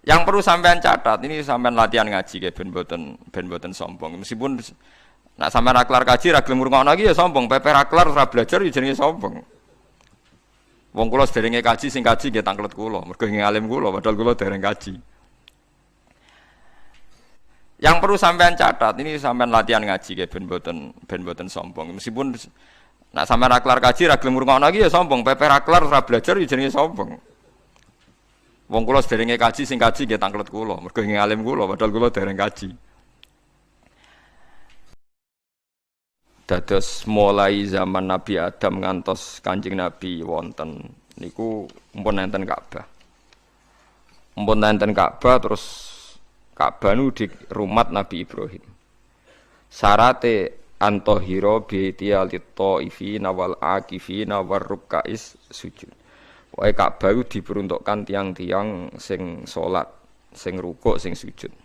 Yang perlu sampean catat, ini sampean latihan ngaji kayak ben boten sombong. Meskipun nak sampean ra kelar kaji ra gelem ngrungokno iki ya sombong, pepe ra kelar ora belajar ya jenenge sombong. Wong kula sederenge kaji sing kaji nggih tanglet kula, mergo nggih alim kula padahal kula dereng kaji. Yang perlu sampean catat, ini sampean latihan ngaji kayak ben boten sombong. Meskipun nak sampean ra kelar kaji ra gelem ngrungokno iki ya sombong, pepe ra kelar ora belajar ya jenenge sombong. Wong kula sederenge kaji sing kaji nggih tanglet kula, mergo nggih alim kula padahal kula dereng kaji. Dados mulai zaman Nabi Adam ngantos Kanjeng Nabi wonten niku mpun enten Ka'bah. Mpun enten Ka'bah terus Ka'bah nu di rumah Nabi Ibrahim. Syarate antahira bi tialit taifina wal akifina war rukais sujud. Wae Ka'bah diperuntukkan tiang-tiang sing salat, sing rukuk, sing sujud.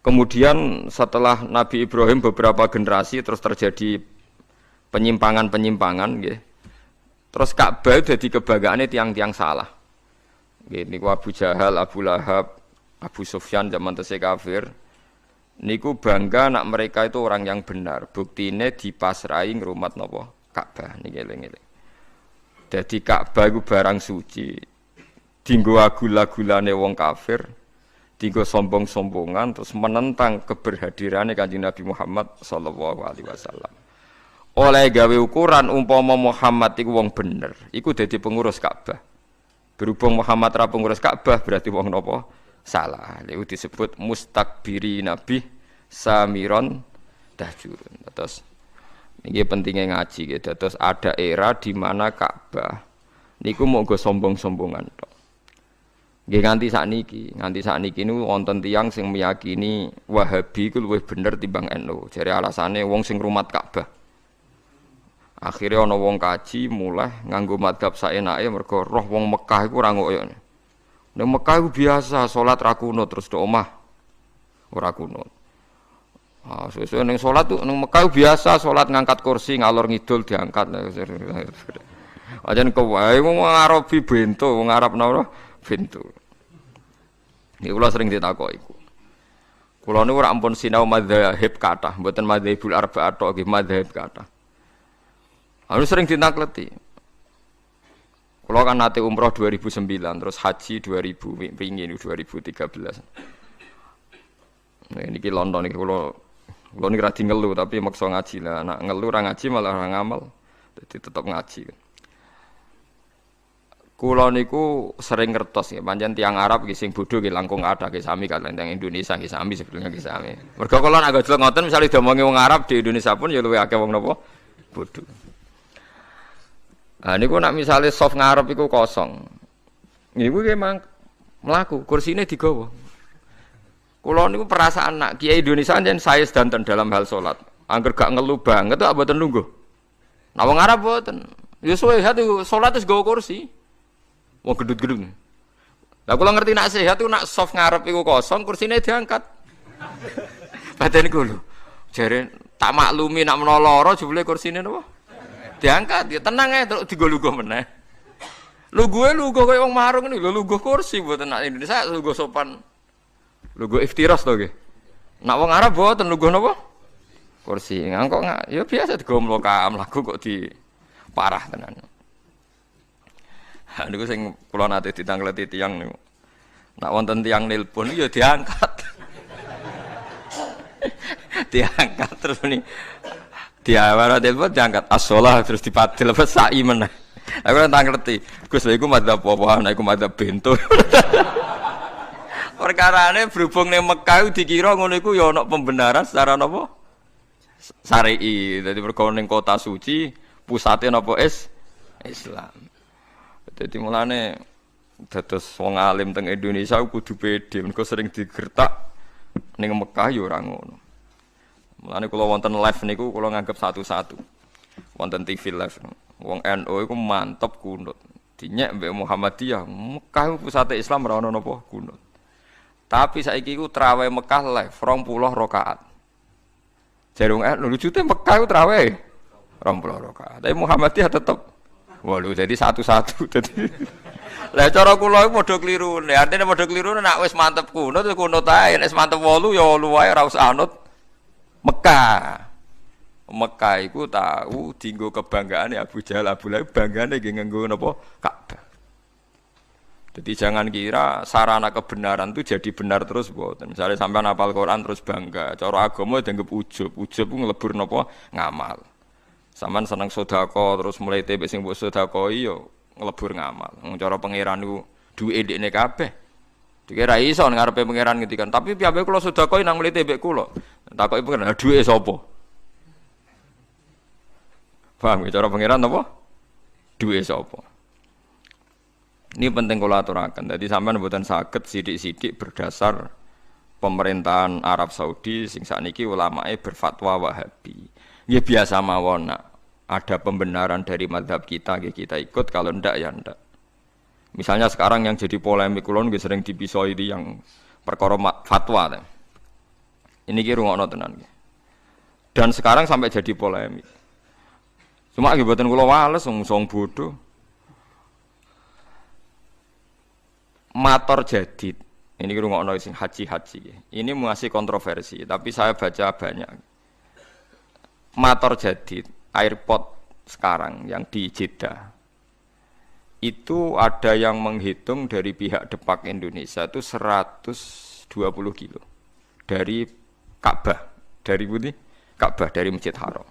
Kemudian setelah Nabi Ibrahim beberapa generasi terus terjadi penyimpangan-penyimpangan nggih. Terus Ka'bah dadi kebanggaane tiang-tiang salah. Nggih niku Abu Jahal, Abu Lahab, Abu Sufyan zaman tesih kafir. Niku bangga nak mereka itu orang yang benar. Buktine dipasrai ngrumat napa? Ka'bah niki eling-eling. Dadi Ka'bah iku barang suci. Dinggo agul-agulane wong kafir, dinggo sombong-sombongan terus menentang keberhadirane Kanjeng Nabi Muhammad sallallahu alaihi wasallam. Oleh gawe ukuran umpama Muhammad iku wong bener, iku dadi pengurus Ka'bah. Berhubung Muhammad ra pengurus Ka'bah berarti wong napa? Salah. Iku disebut mustakbiri nabi samiron dahjurun. Terus niki pentingnya ngaji gitu. Terus ada era di mana Ka'bah niku monggo sombong-sombongan tok. Nggih nganti sakniki niku wonten tiyang sing meyakini Wahabi iku luwih bener timbang NU. Jare alasane wong sing rumat Ka'bah. Akhire ana wong kaji mulai nganggo madzhab saenake mergo roh wong Mekah iku ora ngoyo. Ning Mekah iku biasa salat ra kunut terus do omah ora kunut. Sesuai neng sholat tuh neng Mekah biasa sholat ngangkat kursi ngalor ngidul diangkat. Ajan kau, wong Arabi bento, wong Arab nora bento. Ini ulah sering ditakoki. Kulo niku ora ampun sinau madzhab kathah, mboten madzhabul arba'ah tok nggih madzhab kathah. Anu sering ditakleti. Kulo kan nate umroh 2009 terus haji 2000 pingin 2013. Nah niki London niki kulo niki ra ngelu tapi maksa ngaji lah. Nek ngelu ora ngaji malah ora ngamal. Dadi tetep ngaji. Kulo niku sering ngertos ya, pancen tiyang Arab ki sing bodho ki langkung ada ki sami kaliyan tiyang Indonesia ki sami sebetulnya ki sami. Mergo kula nek gojlok ngoten misale diomongi wong Arab di Indonesia pun ya luwih akeh wong napa bodho. Ah niku nek misale soft ngarep iku kosong. Niku ki mang mlaku, kursine digawa. Kula niku perasaan nak kiai Indonesia jan saya sedanten dalam hal salat. Angger gak ngelu banget kok mboten lungguh. Nah wong Arab mboten. Ya suwe hati salat wis nggawa kursi. Wong gedut-gedut. Lah kula ngerti nak sehat iku nak soft ngarep iku kosong, kursine diangkat. Padahal niku lho. Jare tak maklumi nak menawa lara jebule kursine napa? Diangkat. Ya tenang ae terus digo-lugo meneh. Lungguh kaya wong marung niku lho lungguh kursi mboten nak Indonesia lungguh sopan. Lungguh iftiras to nggih. Nak wong Arab mboten lungguh napa? Kursi. Ngangkok ya biasa digo mlaku kok di parah tenan. Ha niku sing kula nate ditangkleti tiyang niku. Nak wonten tiyang nelpon ya diangkat. Diangkat terus ni diawara telepon diangkat as-shalah terus dipadil apa sa'i meneh. Aku nang ngerti. Gus lha iku madzhab apa? Nek iku madzhab bento. Perkarane berhubung ning Mekah dikira ngono iku ya ana pembenaran secara napa? Syar'i. Dadi mergo ning kota suci pusate napa Islam. Dadi mulane dados wong alim teng Indonesia kudu pede mergo sering digertak ning Mekah ya ora ngono. Mulane kula wonten live niku kula nganggep satu-satu. Wonten TV live. Wong NU iku mantep kunut. Dinyek mbek Muhammadiyah, Mekah pusate Islam ora ono napa kunut. Tapi saiki iku traweh Mekah live 20 rakaat. Jarung NU lujute Mekah iku traweh 20 rakaat. Tapi Muhammadiyah tetep walu jadi satu-satu. Jadi Lah cara kula iku padha klirune. Artine padha klirune nek wis mantep kuno terus kuno tae, nek mantep 8 ya 8 wae ora usah anut Mekah. Mekah iku tahu dienggo kebanggaane Abu Jahal, Abu Lahab banggane nggih nganggo napa? Ka'bah. Jadi jangan kira sarana kebenaran itu jadi benar terus mboten. Misalnya sampean hafal Quran terus bangga, cara agama dianggap ujub. Ujub ku nglebur napa? Ngamal. Sampean seneng sedekah terus mulai tebek sing mbok sedekahi yo nglebur ngamal. Wong cara pangeran niku duwe ndekne kabeh. Dikira iso ngarepe pangeran ngendikan, tapi piye kula sedekahi nang mlete mbek kula. Takoki pangeran, duwe sapa? Paham ya cara pangeran napa? Duwe sapa? Ini penting kula aturaken. Dadi sampean mboten saged sithik-sithik berdasar pemerintahan Arab Saudi sing sakniki ulamae berfatwa Wahabi. Ya biasa mawon nak ada pembenaran dari mazhab kita, kita ikut, kalau ndak ya ndak. Misalnya sekarang yang jadi polemik kulon sering dipisoi di yang perkara fatwa. Ini ki rungokno tenan. Dan sekarang sampai jadi polemik. Cuma akibatnya kula wales wong bodoh. Mator jadid. Ini rungokno sing haji-haji. Ini masih kontroversi, tapi saya baca banyak. Mator jadid, airport sekarang yang di Jeddah. Itu ada yang menghitung dari pihak Depak Indonesia itu 120 kilo dari Ka'bah, dari Budi Ka'bah, dari Masjid Haram.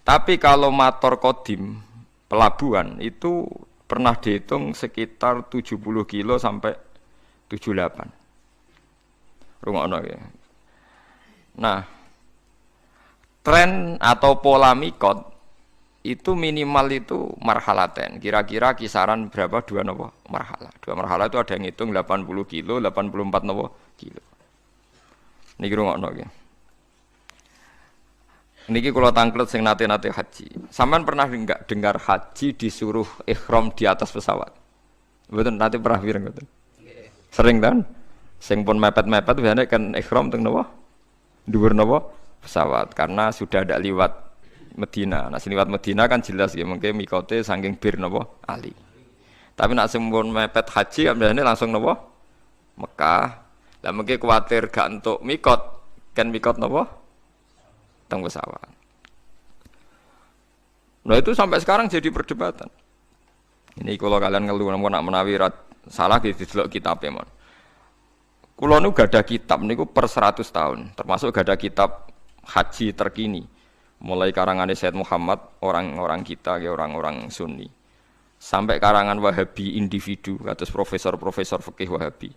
Tapi kalau mator kodim pelabuhan itu pernah dihitung sekitar 70 kilo sampai 78. Rungokno ya. Nah, tren atau pola mikot itu minimal itu marhalaten. Kira-kira kisaran berapa? 2 nopo marhalah. 2 marhalah itu ada yang ngitung 80 kilo, 84 nopo kilo. Niki rungokno nggih. Niki kula tangklet sing nate-nate haji. Sampean pernah enggak dengar haji disuruh ihram di atas pesawat? Mboten nate pernah pireng mboten. Sering kan? Sing pun mepet-mepet biasane kan ihram teng napa? Dhuwur napa? Pesawat karena sudah ada liwat Medina. Nah, liwat Medina kan jelas ya, mungkin mikote saking bir napa Ali. Tapi nak sempun mepet haji kan biasane langsung napa? Mekah. Lah mungkin kuwatir gak entuk mikot, kan mikot napa? Teng pesawat. Nah itu sampai sekarang jadi perdebatan. Ini kalau kalian ngeluh nak menawi salah gitu delok kitabe mon. Kula nu gada kitab niku per 100 tahun, termasuk gada kitab haji terkini. Mulai karangan Said Muhammad, orang-orang kita, ya orang-orang Sunni, sampai karangan Wahabi individu, kados profesor-profesor fikih Wahabi,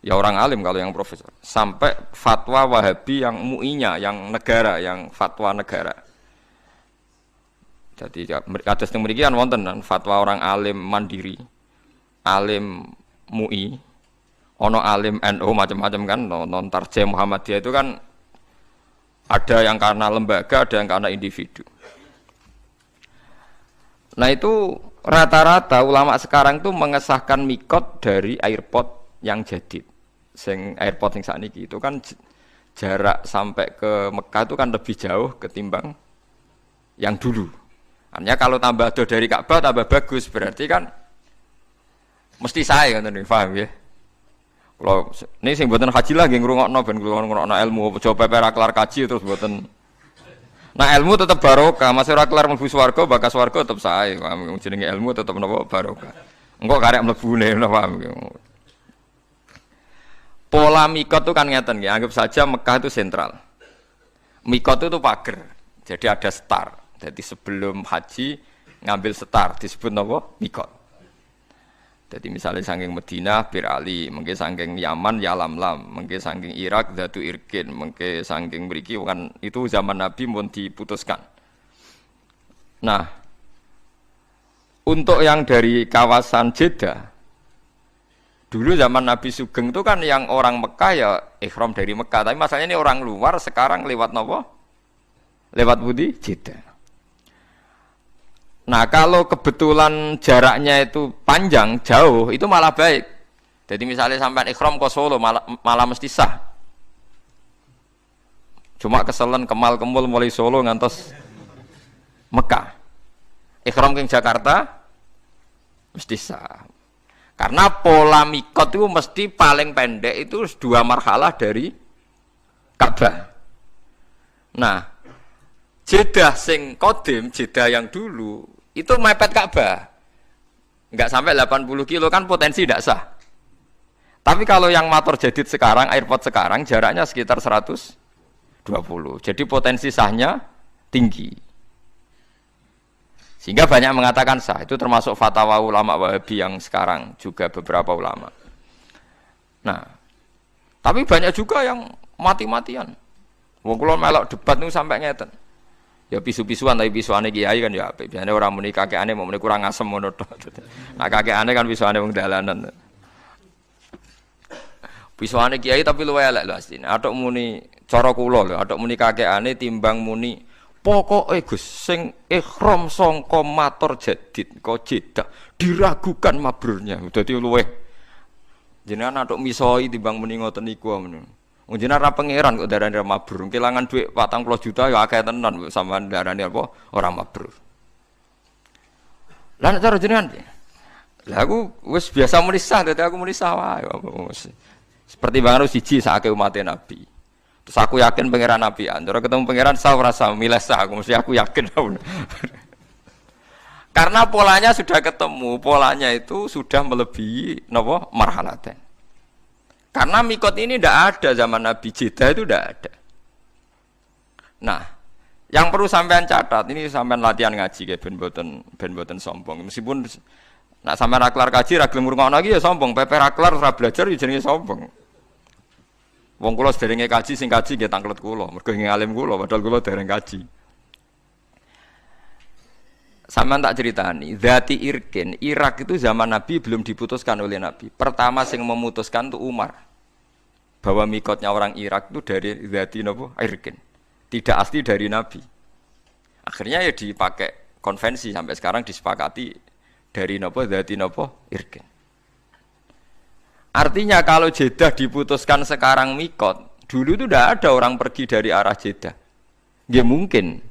ya orang alim kalau yang profesor, sampai fatwa Wahabi yang mu'inya, yang negara, yang fatwa negara. Jadi kados teng mriki kan wonten fatwa orang alim mandiri, alim MUI, ono alim NU macam-macam kan, non tarjem Muhammadiyah itu kan. Ada yang karena lembaga, ada yang karena individu. Nah itu rata-rata ulama sekarang tuh mengesahkan mikot dari airport yang jadid. Sing airport yang saat ini itu kan jarak sampai ke Mekah itu kan lebih jauh ketimbang yang dulu. Artinya kalau tambah jauh dari Ka'bah tambah bagus, berarti kan mesti saya kan nih, paham ya? Kalau ini sing buatan haji lah, ngrungokno ben ngrungokno ilmu, coba perak kelar kaji terus buatan. Nah ilmu tetap barokah, masih ora kelar mlebu swarga, bakas swarga tetap sae. Jenenge ilmu tetap napa barokah. Engko karek mlebune napa. Pola mikot itu kan ngeten nggih, anggap saja Mekah itu sentral. Mikot itu pager. Jadi ada star. Jadi sebelum haji ngambil star disebut napa? Mikot. Jadi misalnya saking Medina Bir Ali, mungkin saking Yaman Yalamlam, mungkin saking Irak Dzatu Irkin, mungkin saking mriki kan itu zaman Nabi pun diputuskan. Nah, untuk yang dari kawasan Jeddah, dulu zaman Nabi Sugeng itu kan yang orang Mekah ya ihram dari Mekah, tapi masalahnya ini orang luar sekarang lewat nopo? Lewat budi Jeddah. Nah kalau kebetulan jaraknya itu panjang, jauh, itu malah baik. Jadi misalnya sampai ikhram ke Solo, malah mesti sah. Cuma keselen kemal kemul mulai Solo ngantos Mekah. Ikhram ke Jakarta, mesti sah. Karena pola mikot itu mesti paling pendek itu 2 marhalah dari Ka'bah. Nah, Jeddah sing kodim, Jeddah yang dulu itu mepet Ka'bah. Enggak sampai 80 kilo kan potensi tidak sah. Tapi kalau yang motor jadid sekarang, airport sekarang jaraknya sekitar 120. Jadi potensi sahnya tinggi. Sehingga banyak mengatakan sah, itu termasuk fatwa ulama Wahabi yang sekarang juga beberapa ulama. Nah, tapi banyak juga yang mati-matian. Wong kula melok debat niku sampai ngeten. Ya pisu-pisuan tapi pisuane kiai kan ya apik. Biasane orang muni kakekane mau muni kurang asem ngono tok. Nah kakekane kan pisuane wong dalanan. Pisuane kiai tapi luwe elek lho asline. Atok muni cara kula lho, atok muni kakekane timbang muni pokoke Gus sing ihram sangka matur jadid kok Jeddah diragukan mabrurnya. Dadi luweh jenengan atuk misoi timbang muni ngoten niku men. Wong jenengan ra pangeran kok darani mabrur. Kelangan dhuwit 40 juta ya akeh tenan sampean darani apa ora mabrur. Lah nek cara jenengan lah aku wis biasa muni sah dadi aku muni sah wae. Seperti banget siji sakake umat Nabi. Terus aku yakin pangeran Nabi, antara ketemu pangeran sah rasa milih sah, aku mesti aku yakin. Karena polanya sudah ketemu, polanya itu sudah melebihi napa marhalaten. Karena mikot ini tidak ada zaman Nabi, Jeddah itu tidak ada. Nah, yang perlu sampean catat, ini sampean latihan ngaji kayak ben boten sombong. Meskipun nak sampean ra kelar kaji ra gelem ngrungokno iki ya sombong, pepe ra kelar ora belajar ya jenenge sombong. Wong kula sederenge kaji sing kaji nggih tanglet kula, mergo nggih alim kula padahal kula dereng kaji. Sampeyan tak ceritani, Zati Irkin, Irak itu zaman Nabi belum diputuskan oleh Nabi. Pertama sing memutuskan itu Umar. Bahwa mikotnya orang Irak itu dari Zati napa? Irkin. Tidak asli dari Nabi. Akhirnya ya dipakai konvensi sampai sekarang disepakati dari napa? Zati napa? Irkin. Artinya kalau Jeddah diputuskan sekarang mikot, dulu itu tidak ada orang pergi dari arah Jeddah. Ya mungkin.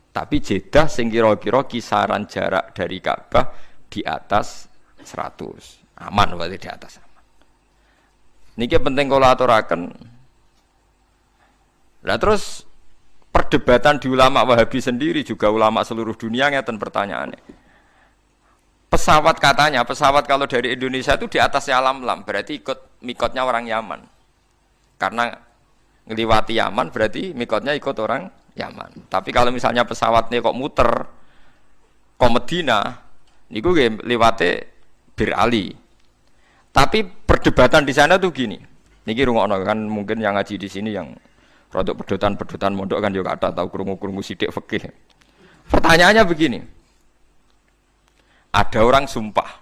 Tapi Jeddah sing kira-kira kisaran jarak dari Ka'bah di atas 100. Aman berarti di atas aman. Niki penting kalau aturaken. Lah terus perdebatan di ulama Wahabi sendiri juga ulama seluruh dunia ngeten pertanyaannya. Pesawat katanya, pesawat kalau dari Indonesia itu di atasnya Lam-Lam, berarti ikut mikotnya orang Yaman. Karena ngeliwati Yaman berarti mikotnya ikut orang Yaman. Tapi kalau misalnya pesawatnya kok muter ke Medina, niku liwate Bir Ali. Tapi perdebatan di sana tuh gini. Niki rungokno kan mungkin yang ngaji di sini yang produk pedotan mondok kan yo kata tahu krungu-krungu sithik fikih. Pertanyaannya begini. Ada orang sumpah,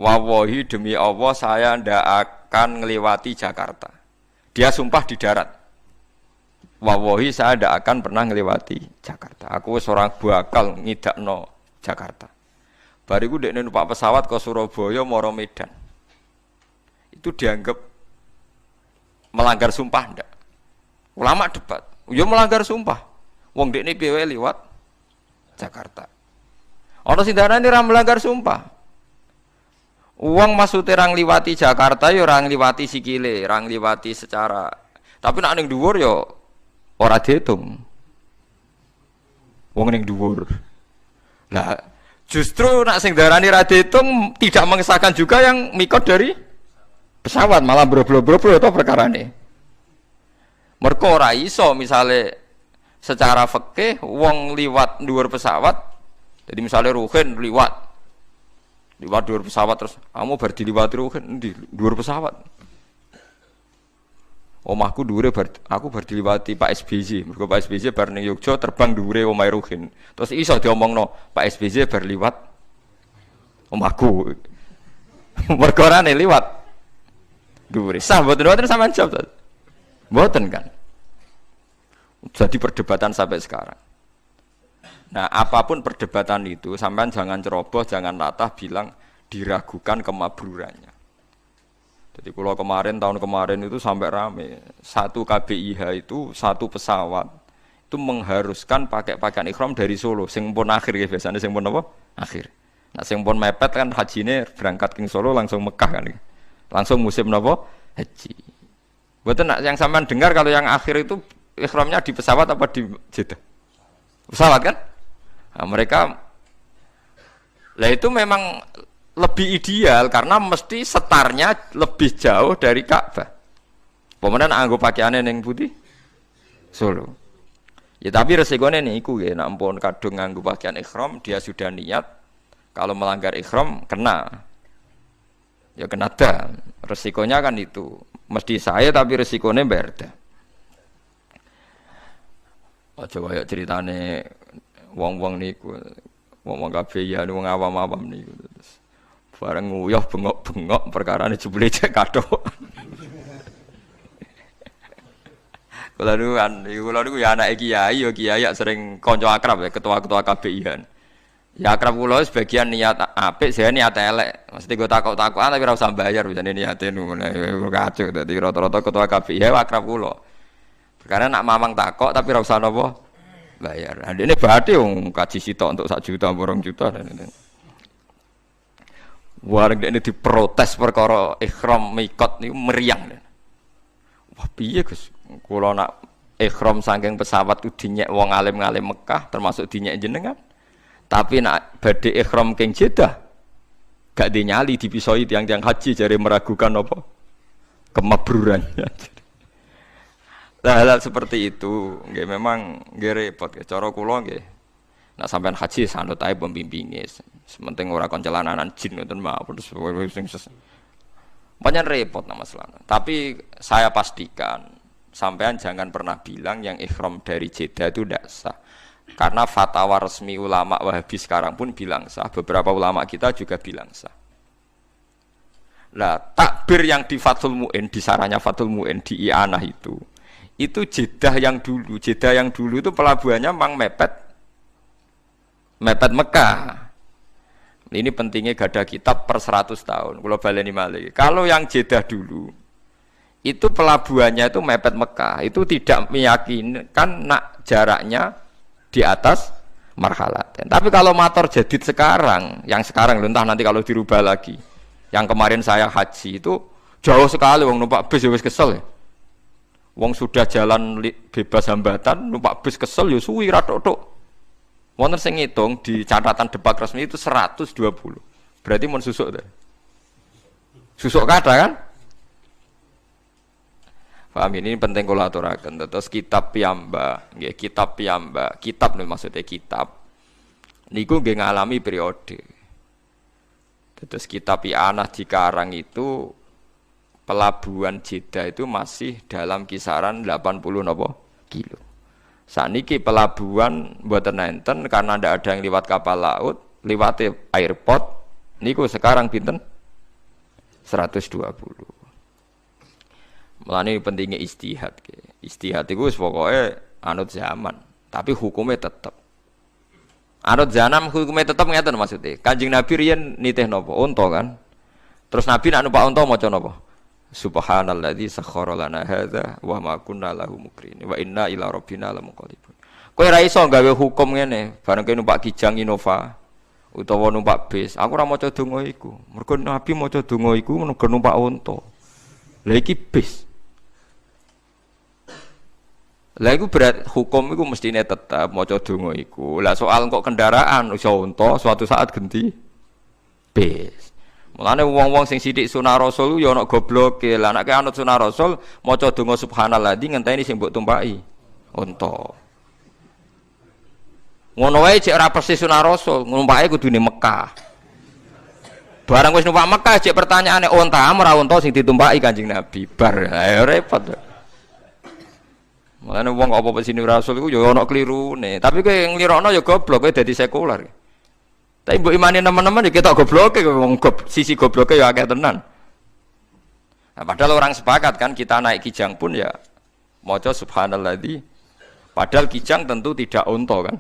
wallahi demi Allah saya tidak akan ngelewati Jakarta. Dia sumpah di darat, wallahi saya tidak akan pernah ngelewati Jakarta. Aku seorang bakal ngidakno Jakarta. Bariku dekne numpak pesawat ke Surabaya moro Medan. Itu dianggap melanggar sumpah ndak? Ulama debat, yo melanggar sumpah. Wong dekne piye liwat Jakarta. Orang sindana ini orang melanggar sumpah. Uang maksudnya orang liwati Jakarta, ya orang liwati sikile, orang liwati secara. Tapi nak ning dhuwur ya ora diitung. Wong ning dhuwur. Lah, justru nak sing darani ra diitung tidak mengesahkan juga yang mikot dari pesawat, malah bro-bro-bro itu perkarane. Mergo ora iso misale secara fikih wong liwat dhuwur pesawat. Jadi misalnya Ruhin liwat dhuwur pesawat terus kamu bar diliwati Ruhin di dhuwur pesawat. Omahku dhuwure aku bar diliwati Pak SBY. Mergo Pak SBY bar ning Yogya terbang dhuwure omahe Ruhin. Terus iso diomongno Pak SBY bar liwat omahku. Mergo rene liwat dhuwure. Sah mboten sampean jawab. Mboten kan. Jadi perdebatan sampai sekarang. Nah, apapun perdebatan itu, sampean jangan ceroboh, jangan latah bilang diragukan kemabrurannya. Jadi kalau tahun kemarin itu sampai rame, satu KBIH itu satu pesawat itu mengharuskan pakai pakaian ihram dari Solo, sing pun akhir ya biasanya sing pun apa? Akhir. Nah sing pun mepet kan hajine berangkat king Solo langsung Mekah kan. Langsung musim napa? Haji. Mboten nak yang sampean dengar kalau yang akhir itu ihramnya di pesawat apa di Jeddah? Pesawat kan? Nah, mereka lah itu memang lebih ideal karena mesti setarnya lebih jauh dari Ka'bah. Pemenang anggo pakaiane ning putih Solo. Ya tapi resikonya niku ya, nek ampun kadung nganggo pakaian ihram dia sudah niat kalau melanggar ihram kena. Ya kena dah. Resikonya kan itu. Mesti saya tapi resikonya berda. Aja kaya ceritane wong-wong niku, wong-wong kabeh ya wong awam-awam niku. Bareng nguyuh bengok-bengok perkarane jebule cek kathok. Kula niku ya anake kiai ya kiai sering kanca akrab ya ketua-ketua KBI-an. Ya akrab kula sebagian niat apik, saya niat elek. Mesti go takok-takokan tapi ora usah bayar bisane niate ngono. Kacau dadi rata-rata ketua KBI ya akrab kula. Karena nak mamang takok tapi ora usah napa bayar. Nah, dene badhe wong kaji sitok untuk 1 juta 2 juta. Wareng dene diprotes perkara ihram mikot niku meriang. Wah piye Gus? Kula nak ihram saking pesawat ku dinyek wong alim-alim Mekah termasuk dinyek jenengan. Tapi nak badhe ihram king Jeddah gak dinyali dipisoi tiang-tiang haji jare meragukan apa kemabrurannya. Hal-hal seperti itu nggih memang nggih repot nggih cara kula nggih. Nak sampean haji sanut ae pembimbinge. Sementing ora kon celananan jin ngoten mawon sing banyak repot nama masalah. Tapi saya pastikan sampean jangan pernah bilang yang ihram dari Jeddah itu tidak sah. Karena fatwa resmi ulama Wahabi sekarang pun bilang sah. Beberapa ulama kita juga bilang sah. Lah takbir yang di Fathul Mu'in, di saranya Fathul Mu'in di I'anah itu Jeddah yang dulu. Jeddah yang dulu itu pelabuhannya memang mepet Mekah. Ini pentingnya gada kitab per 100 tahun. Kalau baleni malih. Kalau yang Jeddah dulu itu pelabuhannya itu mepet Mekah. Itu tidak meyakinkan nak jaraknya di atas marhalat. Tapi kalau motor jadid sekarang, yang sekarang entah nanti kalau dirubah lagi. Yang kemarin saya haji itu jauh sekali wong numpak bis ya wis kesel ya. Wong sudah jalan bebas hambatan numpak bis kesel ya suwi ra tok-tok. Wonten sing ngitung di catatan Depak resmi itu 120. Berarti mun susuk ta. Susuk kada kan? Paham ini penting kula aturaken. Terus kitab piyambak, nggih kitab piyambak. Kitab nih maksudnya kitab. Niku nggih ngalami periode. Terus kitab I'anah dikarang itu pelabuhan Jeddah itu masih dalam kisaran 80 napa kilo. Saniki pelabuhan mboten enten karena ndak ada yang liwat kapal laut, liwat airport niku sekarang pinten 120. Mulane pentingnya istihad. Istihad iku wis pokoke anut zaman, tapi hukumnya tetep. Anut zaman hukumnya tetep ngeten maksudnya. Kanjeng Nabi riyen nitih napa? Unta kan. Terus Nabi nak numpak unta maca napa? Subhanalladzi sakhkhara lana hadza wa ma kunna lahu muqrinin wa inna ila rabbina lamunqalibun. Kowe ra iso gawe hukum ngene, bareng kowe numpak Kijang Innova utawa numpak bis. Aku ora maca donga iku. Mergo Nabi maca donga iku mergo numpak unta. Lah iki bis. Lah iku berat hukum iku mestine tetep maca donga iku. Lah soal kok kendaraan iso unta suatu saat ganti bis. Mulane wong-wong sing sithik sunah rasul ya ana gobloke. Lah nek anut sunah rasul maca donga subhanalladzi ngenteni sing mbok tumpaki unta. Ngono wae cek ora persis sunah rasul, numpake kudune Mekah. Barang wis numpak Mekah cek pertanyaane unta ora unta sing ditumpaki Kanjeng Nabi. Bar ayo repot. Mulane wong kok apa sini rasul iku ya ana klirune. Tapi kowe nglirokno ya goblok kowe dadi sekuler. Tapi mbok imani teman-teman ya ketok gobloke wong sisi gobloke ya akeh tenan. Nah, padahal orang sepakat kan kita naik Kijang pun ya maca subhanalladzi. Padahal Kijang tentu tidak unta kan.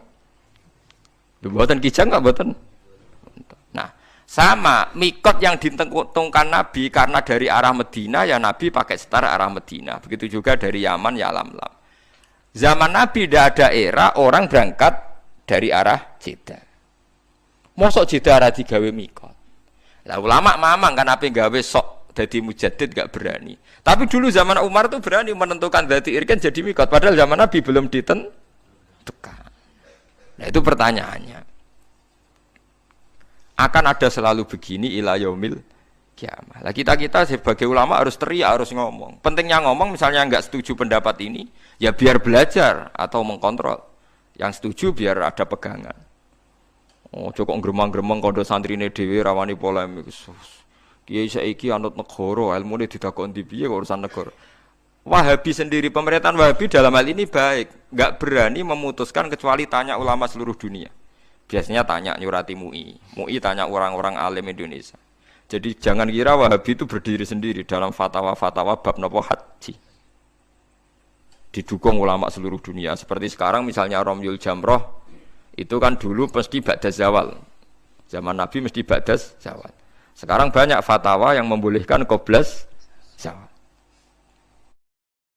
Mboten Kijang kok mboten. Nah, sama mikot yang ditentukan Nabi karena dari arah Medina ya Nabi pakai setar arah Medina. Begitu juga dari Yaman ya Lamlam. Zaman Nabi tidak ada era orang berangkat dari arah Jeddah. Mosok jidara digawe mikot. Lah ulama mamang kan ape gawe sok dadi mujaddid gak berani. Tapi dulu zaman Umar tuh berani menentukan dzati irkan jadi mikot padahal zaman Nabi belum ditentukan. Nah itu pertanyaannya. Akan ada selalu begini ila yaumil kiamah. Lah kita sebagai ulama harus teriak, harus ngomong. Pentingnya ngomong misalnya enggak setuju pendapat ini, ya biar belajar atau mengkontrol. Yang setuju biar ada pegangan. Oh, cukup gremang-gremeng kondo santrine dhewe rawani polemik. Kiai saiki anut negara, ilmune didakoni piye urusan negara. Wahabi sendiri, pemerintahan Wahabi dalam hal ini baik, enggak berani memutuskan kecuali tanya ulama seluruh dunia. Biasanya tanya nyurati MUI tanya orang-orang alim Indonesia. Jadi jangan kira Wahabi itu berdiri sendiri dalam fatwa-fatwa bab nopo haji. Didukung ulama seluruh dunia. Seperti sekarang misalnya Romyul Jamroh, itu kan dulu mesti ba'da zawal. Zaman Nabi mesti ba'da zawal. Sekarang banyak fatwa yang membolehkan qoblas